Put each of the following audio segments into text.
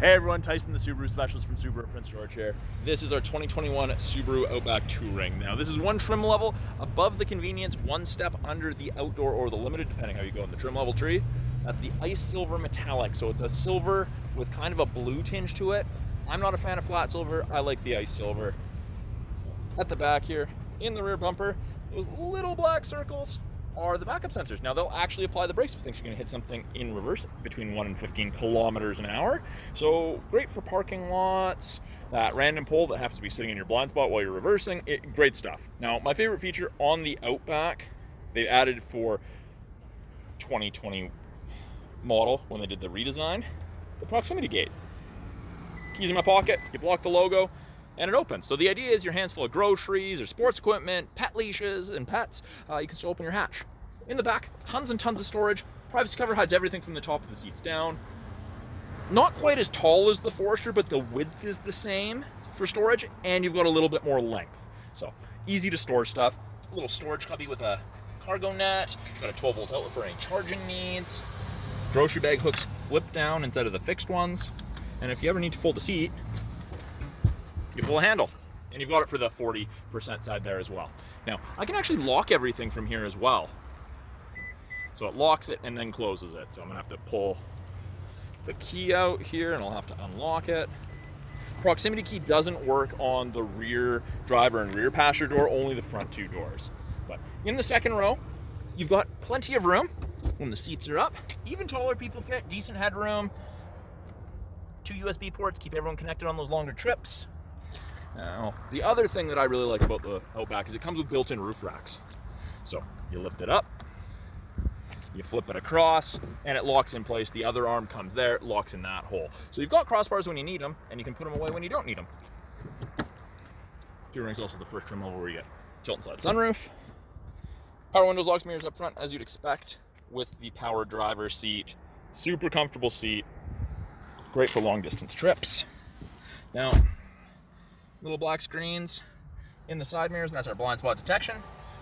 Hey everyone, Tyson the Subaru specialist from Subaru Prince George here. This is our 2021 Subaru Outback Touring. Now this is one trim level above the convenience, one step under the outdoor or the limited, depending how you go in the trim level tree. That's the ice silver metallic. So it's a silver with kind of a blue tinge to it. I'm not a fan of flat silver, I like the ice silver. So at the back here, in the rear bumper, those little black circles are the backup sensors. Now they'll actually apply the brakes if you think you're going to hit something in reverse between 1 and 15 kilometers an hour. So great for parking lots, that random pole that happens to be sitting in your blind spot while you're reversing. Great stuff. Now my favorite feature on the Outback, they added for 2020 model when they did the redesign, the proximity gate. Keys in my pocket, you block the logo, and it opens. So the idea is your hands full of groceries or sports equipment, pet leashes and pets, you can still open your hatch. In the back, tons and tons of storage. Privacy cover hides everything from the top of the seats down. Not quite as tall as the Forester, but the width is the same for storage, and you've got a little bit more length. So easy to store stuff. A little storage cubby with a cargo net. Got a 12-volt outlet for any charging needs. Grocery bag hooks flip down instead of the fixed ones. And if you ever need to fold a seat, you pull a handle, and you've got it for the 40% side there as well. Now, I can actually lock everything from here as well. So it locks it and then closes it. So I'm gonna have to pull the key out here and I'll have to unlock it. Proximity key doesn't work on the rear driver and rear passenger door, only the front two doors. But in the second row, you've got plenty of room when the seats are up. Even taller people fit, decent headroom. 2 USB ports, keep everyone connected on those longer trips. Now, the other thing that I really like about the Outback is it comes with built-in roof racks. So you lift it up, you flip it across, and it locks in place. The other arm comes there, it locks in that hole. So you've got crossbars when you need them, and you can put them away when you don't need them. Touring is also the first trim level where you get tilt and slide sunroof. Power windows, locks, mirrors up front, as you'd expect, with the power driver seat. Super comfortable seat. Great for long distance trips. Now, little black screens in the side mirrors, and that's our blind spot detection.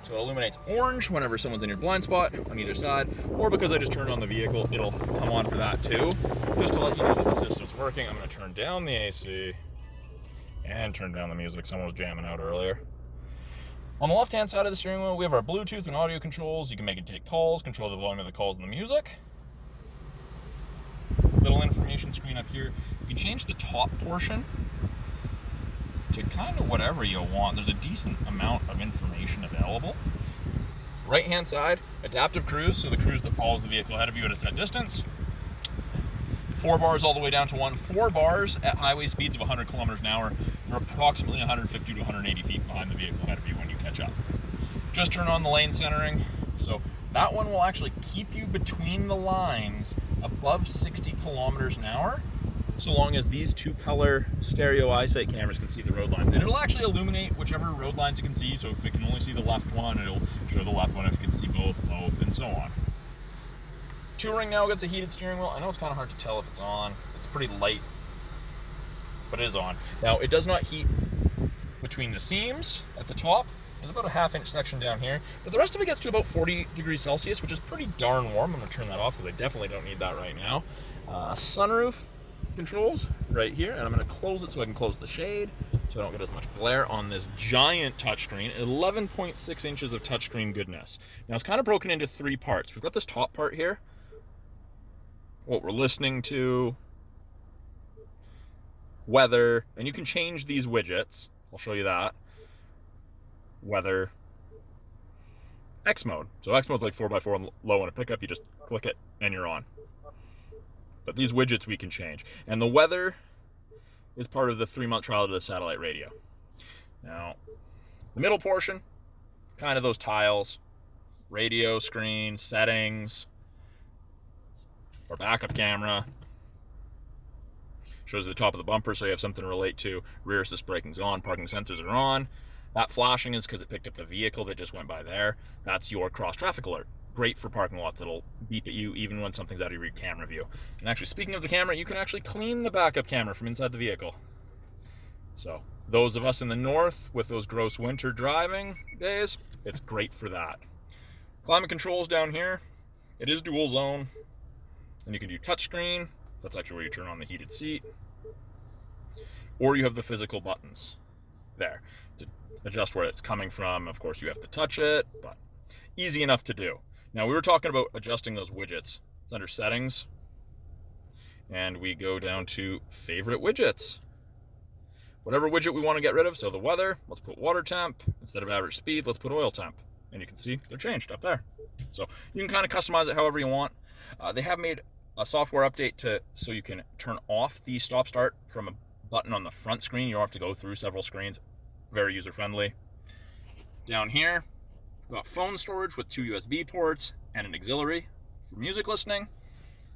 So it illuminates orange whenever someone's in your blind spot on either side, or because I just turned on the vehicle, it'll come on for that too. Just to let you know that the system's working, I'm gonna turn down the AC and turn down the music. Someone was jamming out earlier. On the left-hand side of the steering wheel, we have our Bluetooth and audio controls. You can make and take calls, control the volume of the calls and the music. Little information screen up here. You can change the top portion to kind of whatever you want. There's a decent amount of information available. Right hand side, adaptive cruise, so the cruise that follows the vehicle ahead of you at a set distance. 4 bars all the way down to 1. 4 bars at highway speeds of 100 kilometers an hour. You're approximately 150 to 180 feet behind the vehicle ahead of you when you catch up. Just turn on the lane centering. So that one will actually keep you between the lines above 60 kilometers an hour, so long as these 2 color stereo eyesight cameras can see the road lines. And it'll actually illuminate whichever road lines you can see, so if it can only see the left one, it'll show the left one. If it can see both, and so on. Touring now gets a heated steering wheel. I know it's kind of hard to tell if it's on. It's pretty light, but it is on. Now, it does not heat between the seams at the top. There's about a ½ inch section down here, but the rest of it gets to about 40 degrees Celsius, which is pretty darn warm. I'm gonna turn that off because I definitely don't need that right now. Sunroof controls right here, and I'm gonna close it so I can close the shade so I don't get as much glare on this giant touchscreen. 11.6 inches of touchscreen goodness. Now it's kind of broken into 3 parts. We've got this top part here, what we're listening to, weather, and you can change these widgets. I'll show you that. Weather, X mode. So X mode's like 4x4 and low on a pickup. You just click it and you're on. But these widgets we can change. And the weather is part of the 3-month trial to the satellite radio. Now, the middle portion, kind of those tiles, radio screen, settings, or backup camera. Shows the top of the bumper so you have something to relate to. Rear assist braking's on, parking sensors are on. That flashing is because it picked up the vehicle that just went by there. That's your cross traffic alert. Great for parking lots. It'll beep at you even when something's out of your camera view. And actually, speaking of the camera, you can actually clean the backup camera from inside the vehicle. So those of us in the north with those gross winter driving days, it's great for that. Climate controls down here. It is dual zone. And you can do touchscreen. That's actually where you turn on the heated seat. or you have the physical buttons there to adjust where it's coming from. Of course, you have to touch it, but easy enough to do. Now, we were talking about adjusting those widgets. It's under settings, and we go down to favorite widgets. Whatever widget we want to get rid of. So the weather, let's put water temp. Instead of average speed, let's put oil temp. And you can see they're changed up there. So you can kind of customize it however you want. They have made a software update so you can turn off the stop start from a button on the front screen. You don't have to go through several screens. Very user friendly. Down here, we've got phone storage with 2 USB ports and an auxiliary for music listening.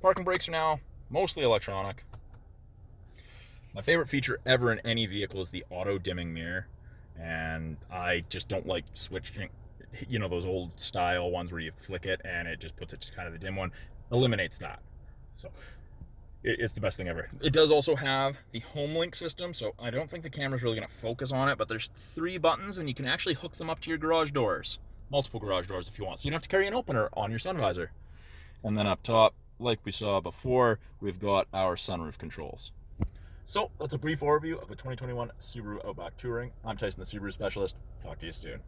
Parking brakes are now mostly electronic. My favorite feature ever in any vehicle is the auto dimming mirror, and I just don't like switching, you know, those old style ones where you flick it and it just puts it to kind of the dim one. Eliminates that. So it's the best thing ever. It does also have the Homelink system, so I don't think the camera's really going to focus on it, but there's 3 buttons and you can actually hook them up to your garage doors. Multiple garage doors if you want, so you don't have to carry an opener on your sun visor. And then up top, like we saw before, we've got our sunroof controls. So that's a brief overview of the 2021 Subaru Outback Touring. I'm Tyson, the Subaru specialist. Talk to you soon.